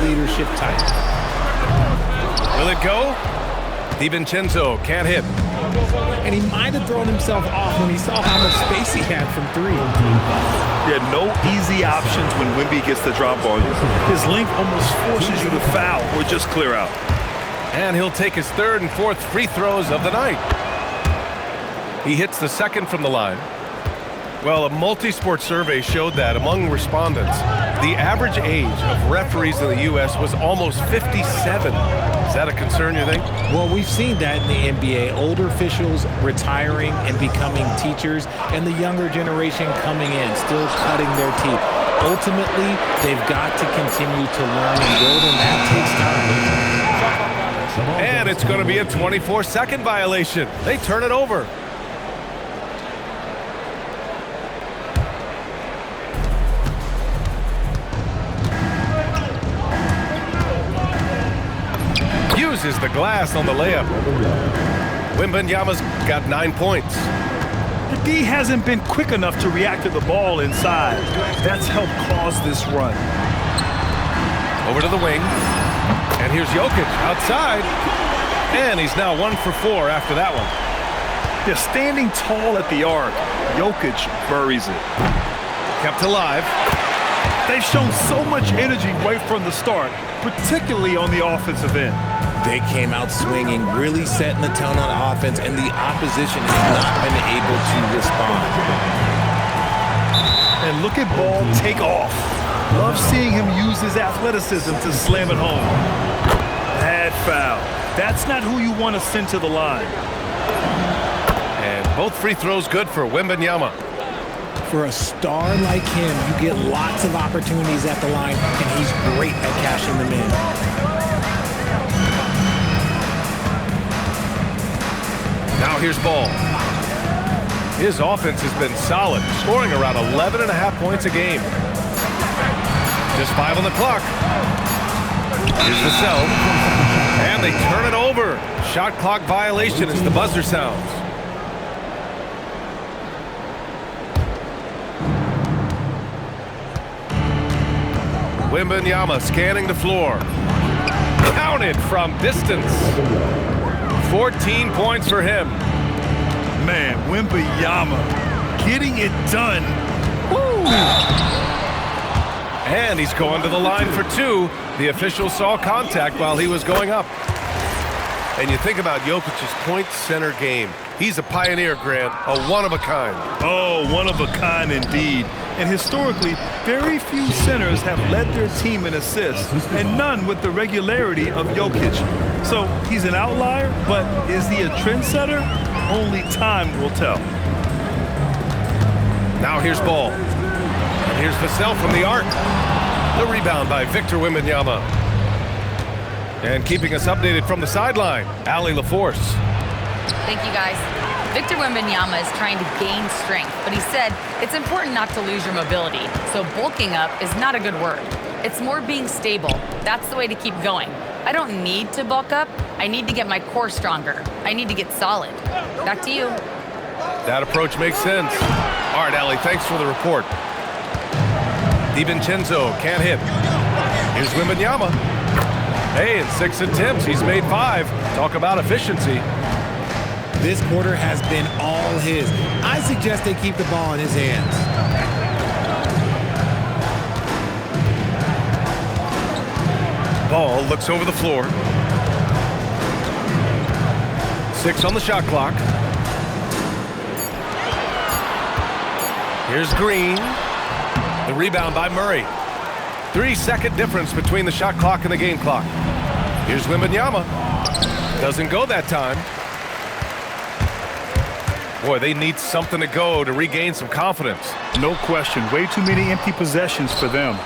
leadership type. Will it go? DiVincenzo can't hit. And he might have thrown himself off when he saw how much space he had from three. There are no easy options when Wemby gets the drop on you. His length almost forces you to foul or just clear out. And he'll take his third and fourth free throws of the night. He hits the second from the line. Well, a multi-sport survey showed that among respondents, the average age of referees in the U.S. was almost 57. Is that a concern, you think? Well, we've seen that in the NBA. Older officials retiring and becoming teachers, and the younger generation coming in, still cutting their teeth. Ultimately, they've got to continue to learn and build, and that takes time. And it's going to be a 24-second violation. They turn it over. Uses the glass on the layup. Wembanyama's got 9 points. The D hasn't been quick enough to react to the ball inside. That's helped cause this run. Over to the wing. And here's Jokic outside. And he's now 1 for 4 after that one. They're standing tall at the arc. Jokic buries it. Kept alive. They've shown so much energy right from the start, particularly on the offensive end. They came out swinging, really setting the tone on offense, and the opposition has not been able to respond. And look at Ball take off. Love seeing him use his athleticism to slam it home. Bad foul. That's not who you want to send to the line. And both free throws good for Wembanyama. For a star like him, you get lots of opportunities at the line, and he's great at cashing them in. Now here's Ball. His offense has been solid, scoring around 11.5 points a game. Just 5 on the clock. Here's Vassell. And they turn it over. Shot clock violation as the buzzer sounds. Wembanyama scanning the floor. Counted from distance. 14 points for him. Man, Wembanyama getting it done. Woo! And he's going to the line for 2. The official saw contact while he was going up. And you think about Jokic's point center game. He's a pioneer, Grant, a one-of-a-kind. Oh, one-of-a-kind indeed. And historically, very few centers have led their team in assists, and none with the regularity of Jokic. So he's an outlier, but is he a trendsetter? Only time will tell. Now here's Ball. And here's Vassell from the arc. The rebound by Victor Wembanyama. And keeping us updated from the sideline, Allie LaForce. Thank you, guys. Victor Wembanyama is trying to gain strength, but he said it's important not to lose your mobility. So bulking up is not a good word. It's more being stable. That's the way to keep going. I don't need to bulk up. I need to get my core stronger. I need to get solid. Back to you. That approach makes sense. All right, Allie, thanks for the report. DiVincenzo can't hit. Here's Wembanyama. Hey, in 6 attempts, he's made 5. Talk about efficiency. This quarter has been all his. I suggest they keep the ball in his hands. Ball looks over the floor. 6 on the shot clock. Here's Green. The rebound by Murray. 3-second difference between the shot clock and the game clock. Here's Wembanyama. Doesn't go that time. Boy, they need something to go to regain some confidence. No question. Way too many empty possessions for them.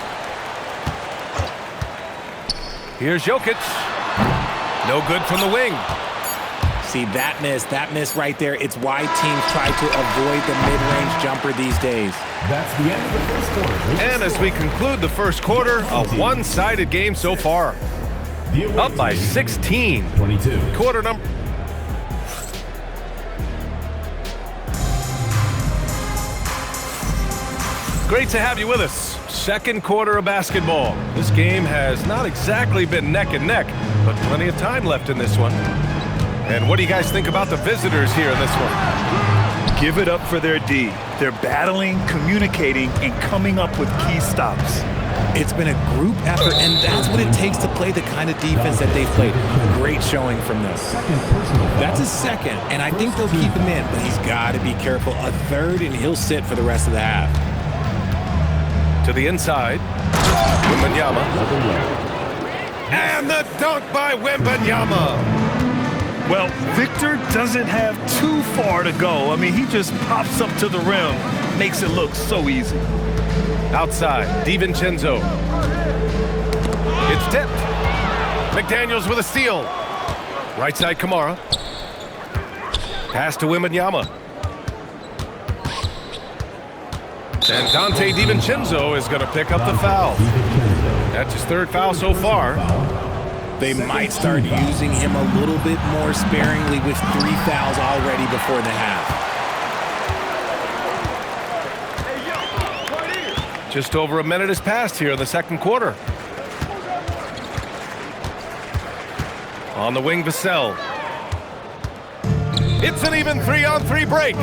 Here's Jokic. No good from the wing. See, that miss right there, it's why teams try to avoid the mid-range jumper these days. That's the end of the first quarter. And as we conclude the first quarter, a one-sided game so far. Up by 16. 22. Quarter number. Great to have you with us. second quarter of basketball. This game has not exactly been neck and neck, but plenty of time left in this one. And what do you guys think about the visitors here in this one? Give it up for their D. They're battling, communicating, and coming up with key stops. It's been a group effort, and that's what it takes to play the kind of defense that they've played. Great showing from them. That's his second, and I think they'll keep him in, but he's got to be careful. A third, and he'll sit for the rest of the half. To the inside, Wembanyama. And the dunk by Wembanyama. Well, Victor doesn't have too far to go. I mean, he just pops up to the rim, makes it look so easy. Outside, DiVincenzo. It's tipped. McDaniels with a steal. Right side, Kamara. Pass to Wembanyama. And Dante DiVincenzo is going to pick up the foul. That's his third foul so far. They might start using him a little bit more sparingly with 3 fouls already before the half. Just over a minute has passed here in the second quarter. On the wing, Vassell. It's an even 3-on-3 break.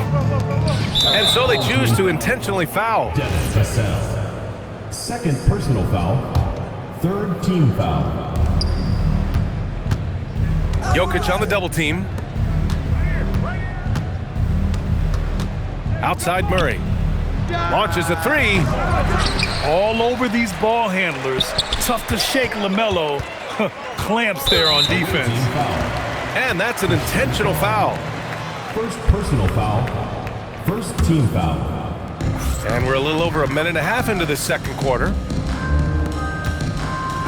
And so they choose to intentionally foul. Devin Vassell. Second personal foul. Third team foul. Jokic on the double team. Outside Murray. Launches a three. All over these ball handlers. Tough to shake LaMelo. Clamps there on defense. And that's an intentional foul. First personal foul. First team foul. And we're a little over a minute and a half into this second quarter.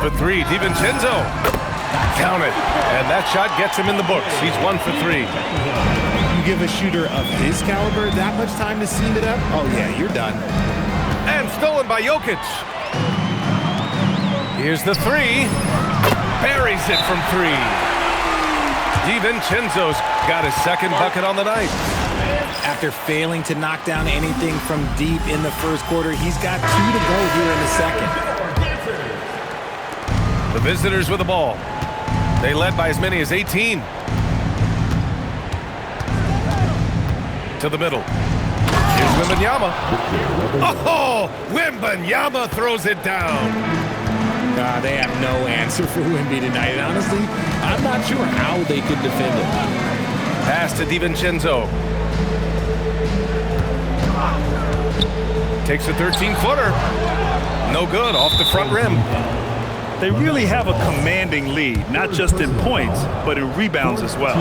The three, DiVincenzo. Count it. And that shot gets him in the books. He's 1 for 3. You give a shooter of his caliber that much time to seam it up? Oh, yeah, you're done. And stolen by Jokic. Here's the three. Buries it from 3. DiVincenzo's got his second bucket on the night. After failing to knock down anything from deep in the first quarter, he's got 2 to go here in the second. The visitors with the ball. They led by as many as 18. To the middle. Here's Wembanyama. Oh, Wembanyama throws it down. They have no answer for Wemby tonight. And honestly, I'm not sure how they could defend it. Pass to DiVincenzo. Takes a 13-footer. No good, off the front rim. They really have a commanding lead, not just in points, but in rebounds as well.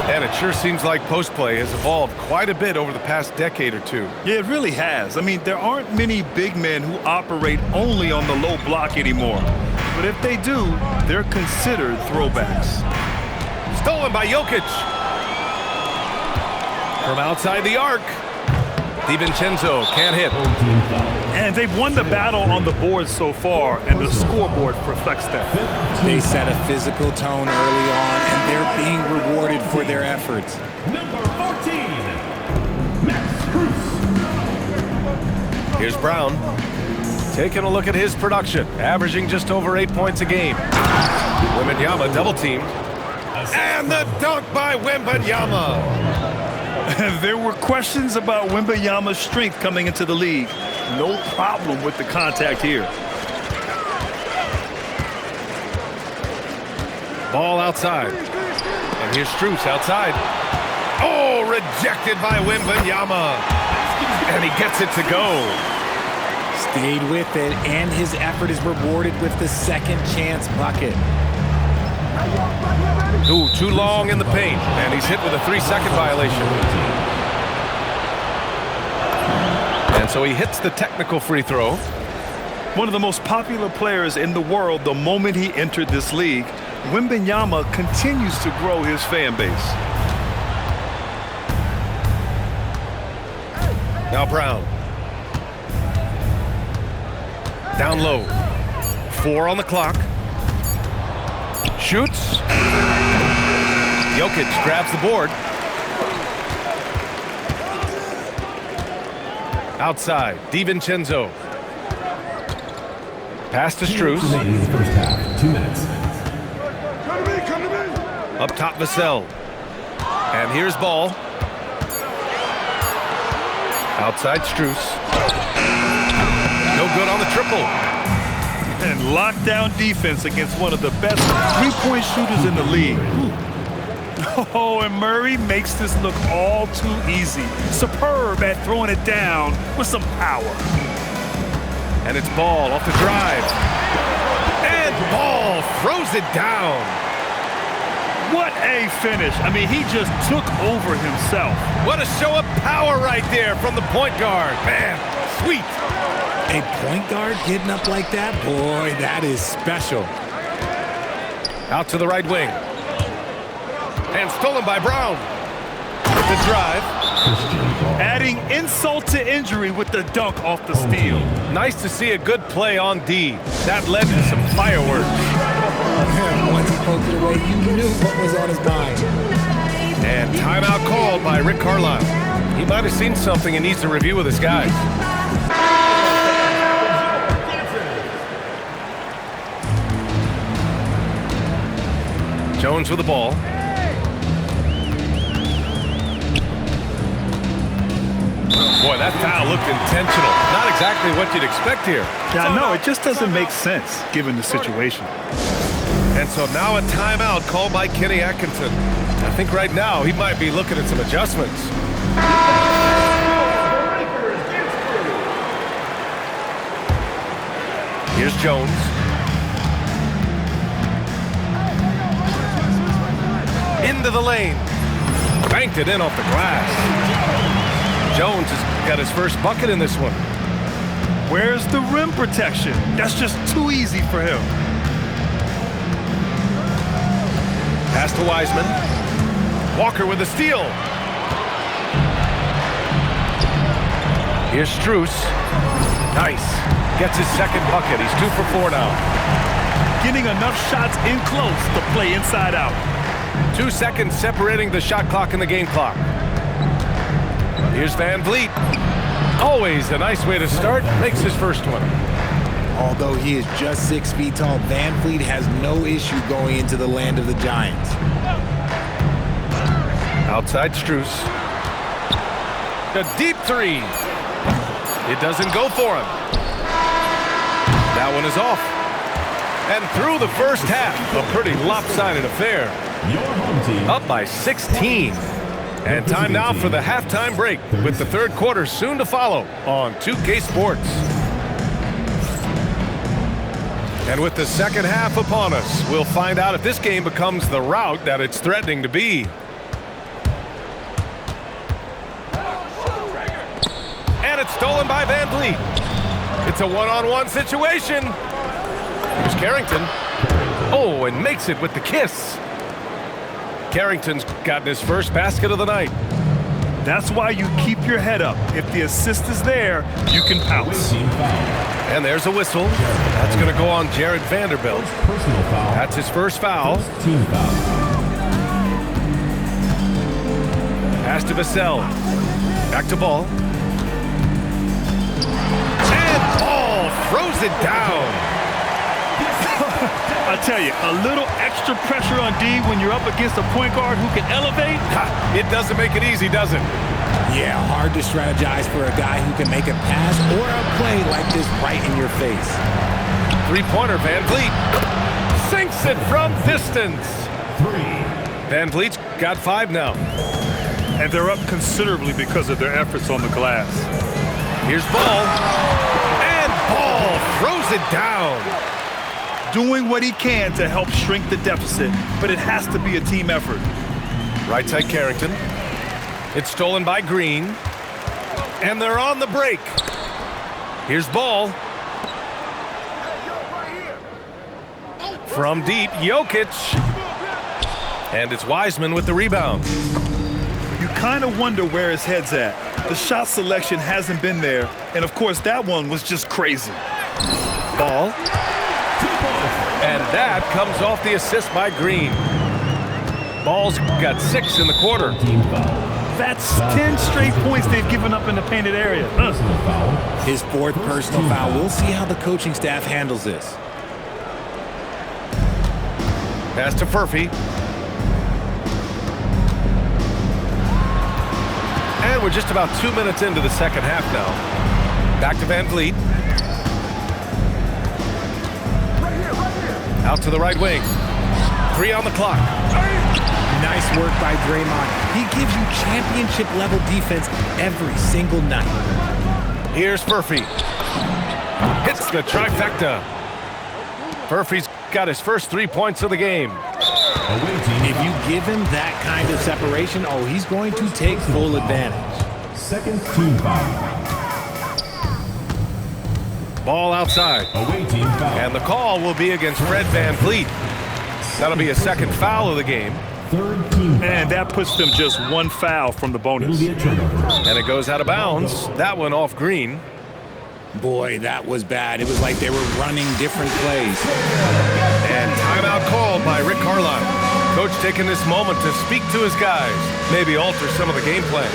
And it sure seems like post play has evolved quite a bit over the past decade or two. Yeah, it really has. I mean, there aren't many big men who operate only on the low block anymore. But if they do, they're considered throwbacks. Stolen by Jokic. From outside the arc. DiVincenzo can't hit. And they've won the battle on the board so far, and the scoreboard reflects that. They set a physical tone early on, and they're being rewarded for their efforts. Number 14, Max Strus. Here's Brown. Taking a look at his production, averaging just over 8 points a game. Wembanyama double teamed. And the dunk by Wembanyama. There were questions about Wembanyama's strength coming into the league. No problem with the contact here. Ball outside. And here's Strus outside. Oh, rejected by Wembanyama. And he gets it to go. Stayed with it, and his effort is rewarded with the second chance bucket. Ooh, too long in the paint, and he's hit with a 3-second violation. And so he hits the technical free throw. One of the most popular players in the world the moment he entered this league, Wembanyama continues to grow his fan base. Now Brown. Down low. 4 on the clock. Shoots. Jokic grabs the board. Outside, DiVincenzo. Pass to Strus. Remaining in the first half. 2 minutes. Up top, Vassell. And here's ball. Outside Strus. No good on the triple. And lockdown defense against one of the best three-point shooters in the league. Oh, and Murray makes this look all too easy. Superb at throwing it down with some power. And it's Ball off the drive. And Ball throws it down. What a finish. I mean, he just took over himself. What a show of power right there from the point guard. Man, sweet. A point guard getting up like that? Boy, that is special. Out to the right wing. And stolen by Brown. The drive. Adding insult to injury with the dunk off the steal. Nice to see a good play on D. That led to some fireworks. Once he poked it away, you knew what was on his mind. And timeout called by Rick Carlisle. He might have seen something and needs to review with his guys. Jones with the ball. Boy, that foul looked intentional. Not exactly what you'd expect here. Yeah, no, it just doesn't make sense given the situation. And so now a timeout called by Kenny Atkinson. I think right now he might be looking at some adjustments. Here's Jones. Into the lane. Banked it in off the glass. Jones has got his first bucket in this one. Where's the rim protection? That's just too easy for him. Pass to Wiseman. Walker with the steal. Here's Strus. Nice. Gets his second bucket. He's 2 for 4 now. Getting enough shots in close to play inside out. 2 seconds separating the shot clock and the game clock. Here's Van Vliet. Always a nice way to start. Makes his first one. Although he is just 6 feet tall, Van Vliet has no issue going into the land of the Giants. Outside Strus. A deep three. It doesn't go for him. That one is off. And through the first half, a pretty lopsided affair. Your home team. Up by 16. And time now for the halftime break, with the third quarter soon to follow on 2K Sports. And with the second half upon us, we'll find out if this game becomes the rout that it's threatening to be. And it's stolen by Van Vliet. It's a one-on-one situation. Here's Carrington. Oh, and makes it with the kiss. Carrington's gotten his first basket of the night. That's why you keep your head up. If the assist is there, you can pounce. Team foul. And there's a whistle. That's going to go on Jared Vanderbilt. Personal foul. That's his first foul. Team foul. Pass to Vassell. Back to Ball. And Ball throws it down. I tell you, a little extra pressure on D when you're up against a point guard who can elevate. It doesn't make it easy, does it? Yeah, hard to strategize for a guy who can make a pass or a play like this right in your face. Three-pointer, Van Vliet. Sinks it from distance. 3. Van Vliet's got 5 now. And they're up considerably because of their efforts on the glass. Here's Ball. And Ball throws it down. Doing what he can to help shrink the deficit, but it has to be a team effort. Right side Carrington. It's stolen by Green. And they're on the break. Here's Ball. From deep, Jokic. And it's Wiseman with the rebound. You kind of wonder where his head's at. The shot selection hasn't been there, and of course that one was just crazy. Ball. And that comes off the assist by Green. Ball's got 6 in the quarter. Team foul. That's 10 straight points they've given up in the painted area. Personal foul. His fourth personal foul. We'll see how the coaching staff handles this. Pass to Furphy. And we're just about 2 minutes into the second half now. Back to Van Vliet. Out to the right wing. 3 on the clock. Nice work by Draymond. He gives you championship-level defense every single night. Here's Furphy. Hits the trifecta. Furphy's got his first 3 points of the game. Away team. If you give him that kind of separation, oh, he's going to take full advantage. Second team foul. Ball outside. Away team foul. And the call will be against Fred Van Vliet. That'll be a second foul of the game. Third team foul. And that puts them just 1 foul from the It'll bonus. be a turnover. And it goes out of bounds. That one off Green. Boy, that was bad. It was like they were running different plays. And timeout called by Rick Carlisle. Coach taking this moment to speak to his guys. Maybe alter some of the game plan.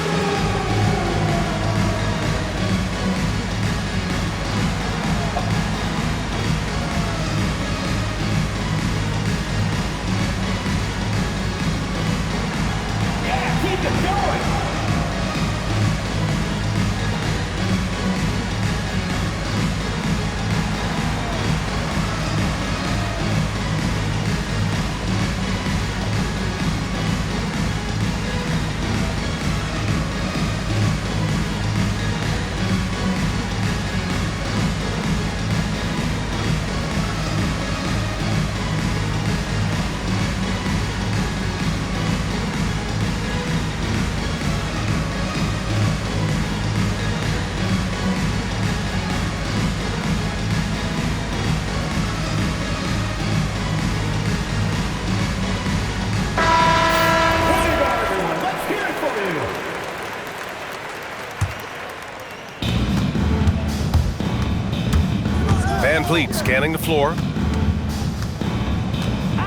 Van Vliet scanning the floor.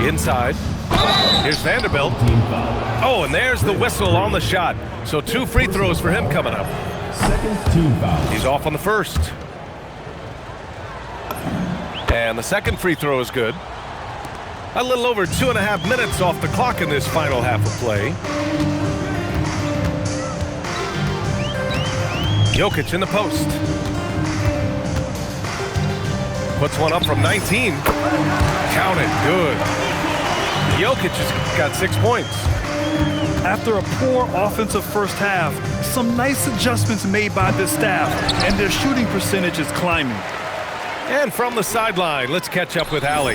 Inside. Here's Vanderbilt. Team foul. Oh, and there's the whistle on the shot. So 2 free throws for him coming up. Second team foul. He's off on the first. And the second free throw is good. A little over 2.5 minutes off the clock in this final half of play. Jokic in the post. Puts one up from 19. Count it. Good. Jokic has got 6 points. After a poor offensive first half, some nice adjustments made by this staff, and their shooting percentage is climbing. And from the sideline, let's catch up with Allie.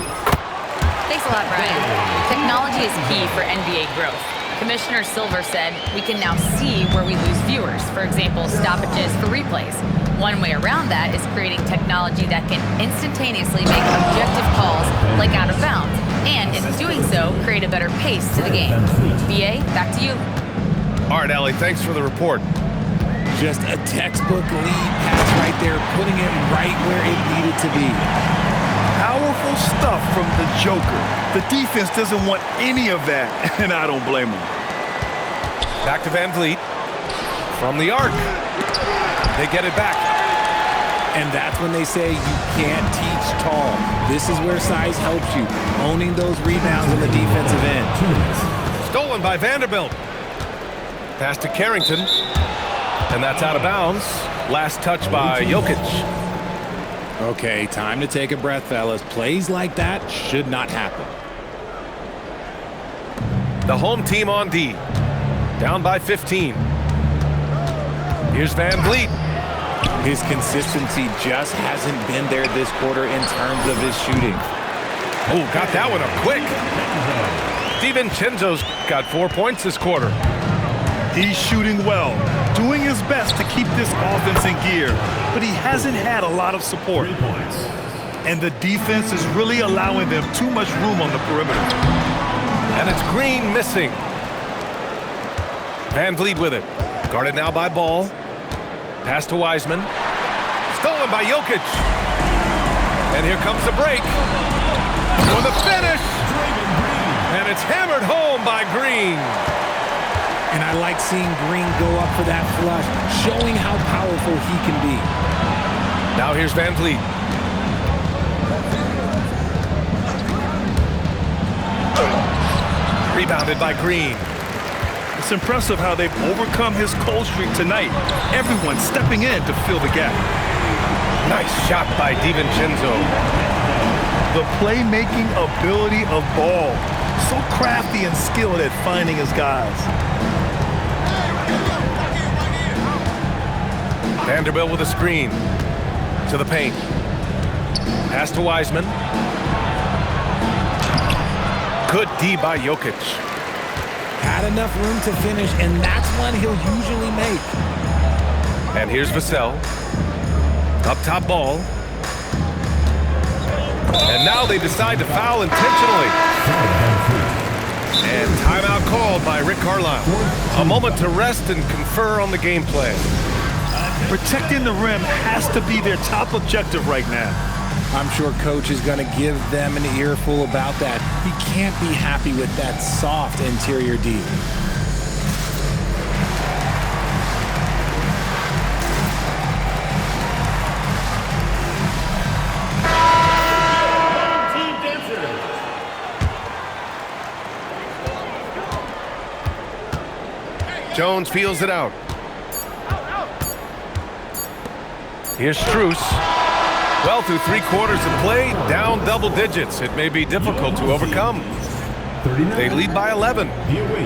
Thanks a lot, Brian. Technology is key for NBA growth. Commissioner Silver said we can now see where we lose viewers, for example, stoppages for replays. One way around that is creating technology that can instantaneously make objective calls like out of bounds, and in doing so, create a better pace to the game. BA, back to you. All right, Allie, thanks for the report. Just a textbook lead pass right there, putting it right where it needed to be. Powerful stuff from the Joker. The defense doesn't want any of that, and I don't blame them. Back to Van Vliet. From the arc. They get it back. And that's when they say you can't teach tall. This is where size helps you, owning those rebounds on the defensive end. Stolen by Vanderbilt. Pass to Carrington. And that's out of bounds. Last touch by Jokic. Okay, time to take a breath, fellas. Plays like that should not happen. The home team on D. Down by 15. Here's Van Vliet. His consistency just hasn't been there this quarter in terms of his shooting. Oh, got that one up quick. DiVincenzo's got 4 points this quarter. He's shooting well, doing his best to keep this offense in gear, but he hasn't had a lot of support. 3 points. And the defense is really allowing them too much room on the perimeter. And it's Green missing. Van Vliet with it. Guarded now by Ball. Pass to Wiseman. Stolen by Jokic. And here comes the break. For the finish. And it's hammered home by Green. And I like seeing Green go up for that flush, showing how powerful he can be. Now here's Van Vliet. Rebounded by Green. It's impressive how they've overcome his cold streak tonight. Everyone stepping in to fill the gap. Nice shot by DiVincenzo. The playmaking ability of Ball. So crafty and skilled at finding his guys. Vanderbilt with a screen. To the paint. Pass to Wiseman. Good D by Jokic. Had enough room to finish, and that's one he'll usually make. And here's Vassell. Up top Ball. And now they decide to foul intentionally. And timeout called by Rick Carlisle. A moment to rest and confer on the game plan. Protecting the rim has to be their top objective right now. I'm sure Coach is going to give them an earful about that. He can't be happy with that soft interior D. Jones feels it out. Here's Strus. Well, through 3/4 of play, down double digits. It may be difficult to overcome. They lead by 11.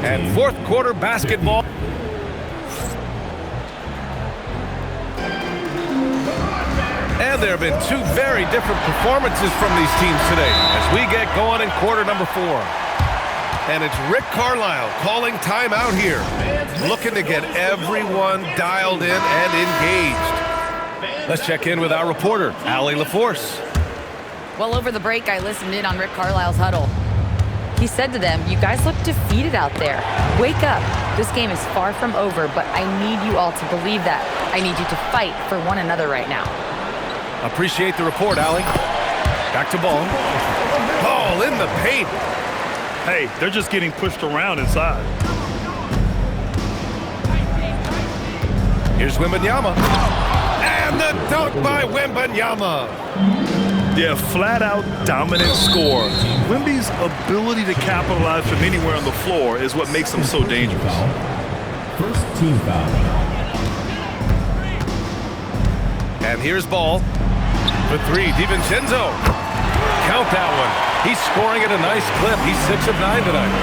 And fourth quarter basketball. And there have been two very different performances from these teams today as we get going in quarter number 4. And it's Rick Carlisle calling timeout here, looking to get everyone dialed in and engaged. Let's check in with our reporter, Allie LaForce. Well, over the break, I listened in on Rick Carlisle's huddle. He said to them, "You guys look defeated out there. Wake up. This game is far from over, but I need you all to believe that. I need you to fight for one another right now." Appreciate the report, Allie. Back to Ball. Ball in the paint. Hey, they're just getting pushed around inside. Here's Wembanyama. And the dunk by Wembanyama. Yeah, flat-out dominant score. Wemby's ability to capitalize from anywhere on the floor is what makes him so dangerous. First team foul. And here's Ball. For 3, DiVincenzo. Count that one. He's scoring at a nice clip. He's 6 of 9 tonight.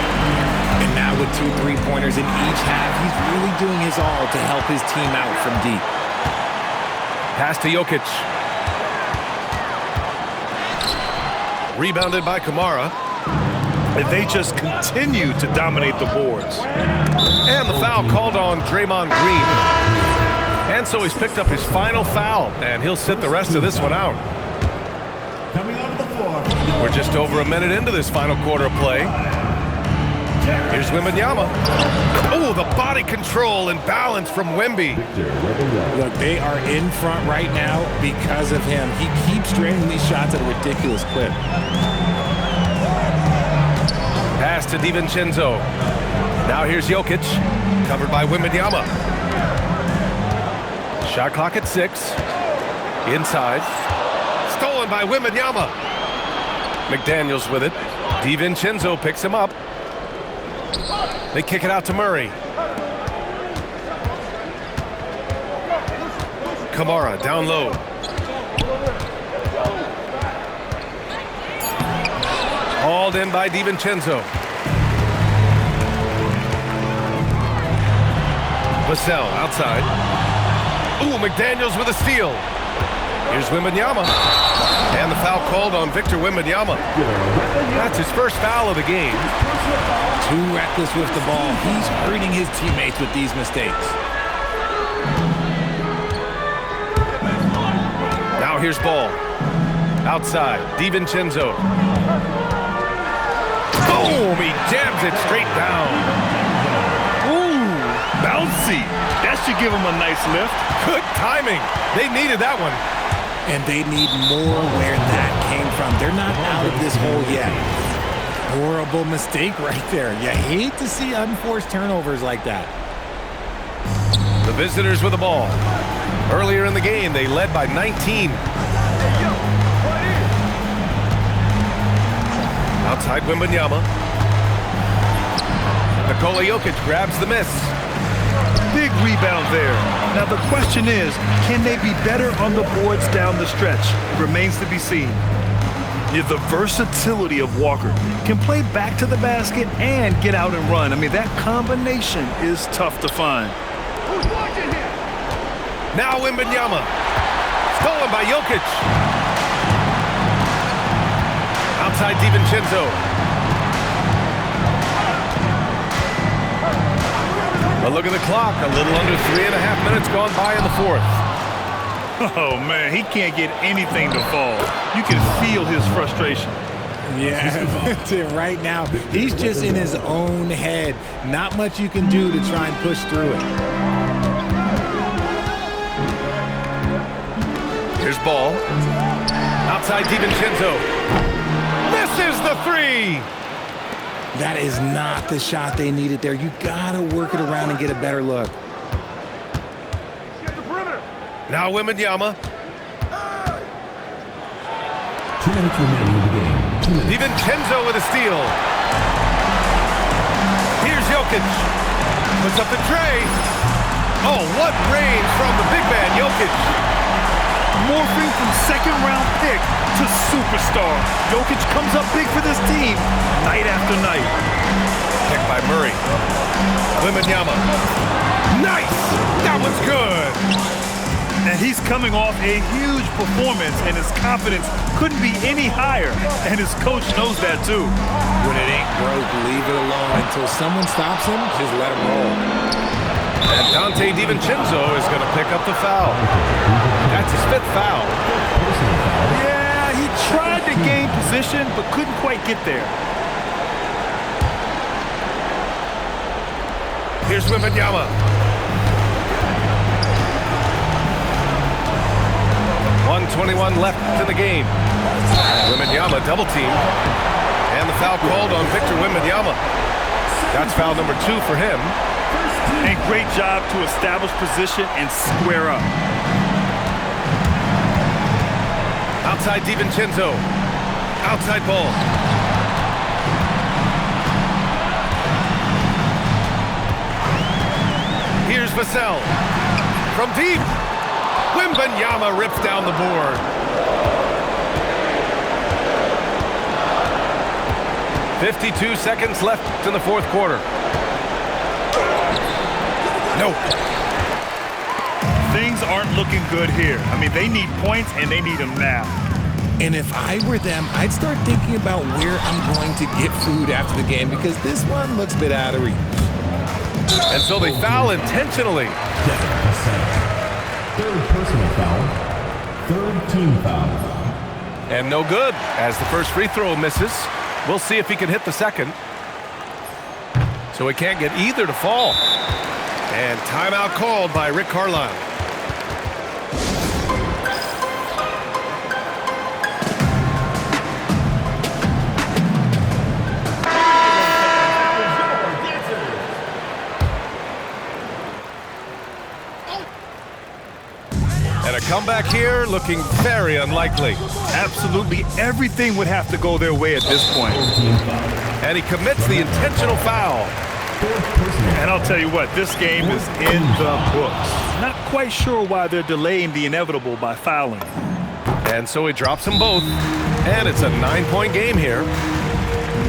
And now with 2 3-pointers in each half, he's really doing his all to help his team out from deep. Pass to Jokic. Rebounded by Kamara. And they just continue to dominate the boards. And the foul called on Draymond Green. And so he's picked up his final foul, and he'll sit the rest of this one out. Coming onto the floor. We're just over a minute into this final quarter of play. Here's Wembanyama. Oh, the body control and balance from Wemby. Look, they are in front right now because of him. He keeps draining these shots at a ridiculous clip. Pass to DiVincenzo. Now here's Jokic, covered by Wembanyama. Shot clock at 6. Inside. Stolen by Wembanyama. McDaniels with it. DiVincenzo picks him up. They kick it out to Murray. Kamara down low. Hauled in by DiVincenzo. Vassell outside. Ooh, McDaniels with a steal. Here's Wembanyama. And the foul called on Victor Wembanyama. That's his first foul of the game. Too reckless with the ball. He's hurting his teammates with these mistakes. Now here's Ball. Outside, DiVincenzo. Boom! He jams it straight down. Ooh, bouncy. That should give him a nice lift. Good timing. They needed that one. And they need more where that came from. They're not out of this hole yet. Horrible mistake right there. You hate to see unforced turnovers like that. The visitors with the ball. Earlier in the game, they led by 19. Outside Wembanyama. Nikola Jokic grabs the miss. Big rebound there. Now the question is, can they be better on the boards down the stretch? Remains to be seen. Yeah, the versatility of Walker. Can play back to the basket and get out and run. I mean, that combination is tough to find. Now Wembanyama. Stolen by Jokic. Outside DiVincenzo. A look at the clock. A little under 3.5 minutes gone by in the fourth. Oh, man, he can't get anything to fall. You can feel his frustration. Yeah, right now, he's just in his own head. Not much you can do to try and push through it. Here's Ball. Outside DiVincenzo. Misses the three. That is not the shot they needed there. You gotta work it around and get a better look. Now Wembanyama. 2 minutes remaining in the game. 2 minutes. DiVincenzo with a steal. Here's Jokic. Puts up the tray. Oh, what range from the big man, Jokic. Morphing from second-round pick to superstar. Jokic comes up big for this team night after night. Pick by Murray. Wembanyama. Nice! That one's good. And he's coming off a huge performance, and his confidence couldn't be any higher. And his coach knows that, too. When it ain't broke, leave it alone. Until someone stops him, just let him roll. And Dante DiVincenzo is going to pick up the foul. That's his 5th foul. Yeah, he tried to gain position, but couldn't quite get there. Here's Wembanyama. 1:21 left in the game. Wembanyama double team. And the foul called on Victor Wembanyama. That's foul number 2 for him. And great job to establish position and square up. Outside DiVincenzo. Outside Ball. Here's Vassell. From deep. Wembanyama rips down the board. 52 seconds left in the fourth quarter. No. Things aren't looking good here. I mean, they need points, and they need them now. And if I were them, I'd start thinking about where I'm going to get food after the game because this one looks a bit out of reach. And so they foul intentionally. 3rd personal foul. 3rd team foul. And no good as the first free throw misses. We'll see if he can hit the second. So he can't get either to fall. And timeout called by Rick Carlisle. And a comeback here looking very unlikely. Absolutely everything would have to go their way at this point. And he commits the intentional foul. And I'll tell you what, this game is in the books. Not quite sure why they're delaying the inevitable by fouling. And so he drops them both. And it's a 9-point game here.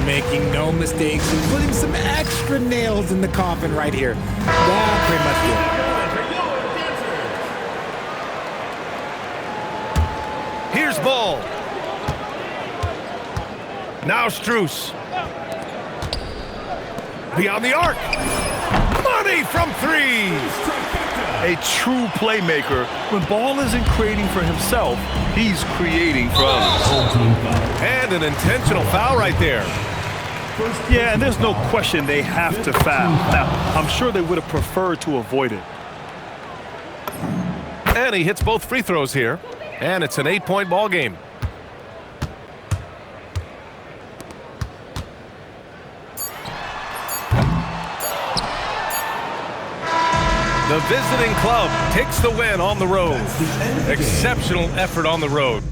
Making no mistakes and putting some extra nails in the coffin right here. That pretty much did it. Here's Ball. Now Strus. Beyond the arc. Money from 3. A true playmaker. When Ball isn't creating for himself, he's creating for others. And an intentional foul right there. Yeah, and there's no question they have to foul. Now, I'm sure they would have preferred to avoid it. And he hits both free throws here. And it's an 8-point ball game. The visiting club takes the win on the road. Exceptional effort on the road.